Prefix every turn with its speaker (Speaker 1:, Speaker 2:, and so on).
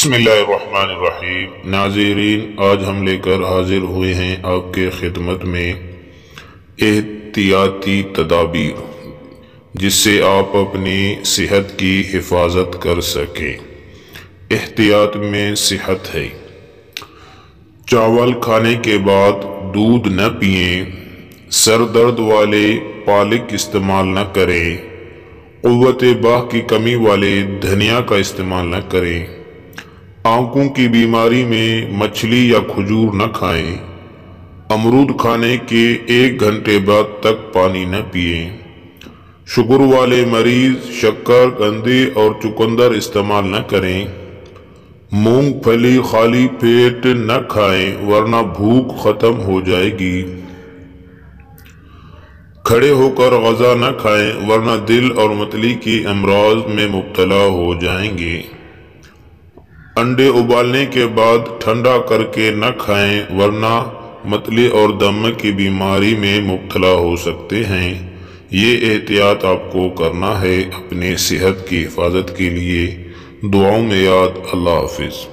Speaker 1: بسم اللہ الرحمن الرحیم۔ ناظرین، آج ہم لے کر حاضر ہوئے ہیں آپ کے خدمت میں احتیاطی تدابیر جس سے آپ اپنی صحت کی حفاظت کر سکیں۔ احتیاط میں صحت ہے۔ چاول کھانے کے بعد دودھ نہ پئیں، سر درد والے پالک استعمال نہ کریں، قوت باہ کی کمی والے دھنیا کا استعمال نہ کریں، آنکھوں کی بیماری میں مچھلی یا کھجور نہ کھائیں، امرود کھانے کے 1 گھنٹے بعد تک پانی نہ پئیں، شوگر والے مریض شکر قندی اور چقندر استعمال نہ کریں، مونگ پھلی خالی پیٹ نہ کھائیں ورنہ بھوک ختم ہو جائے گی، کھڑے ہو کر غذا نہ کھائیں ورنہ دل اور متلی کی امراض میں مبتلا ہو جائیں گے، انڈے ابالنے کے بعد ٹھنڈا کر کے نہ کھائیں ورنہ متلی اور دم کی بیماری میں مبتلا ہو سکتے ہیں۔ یہ احتیاط آپ کو کرنا ہے اپنے صحت کی حفاظت کے لیے۔ دعاؤں میں یاد۔ اللہ حافظ۔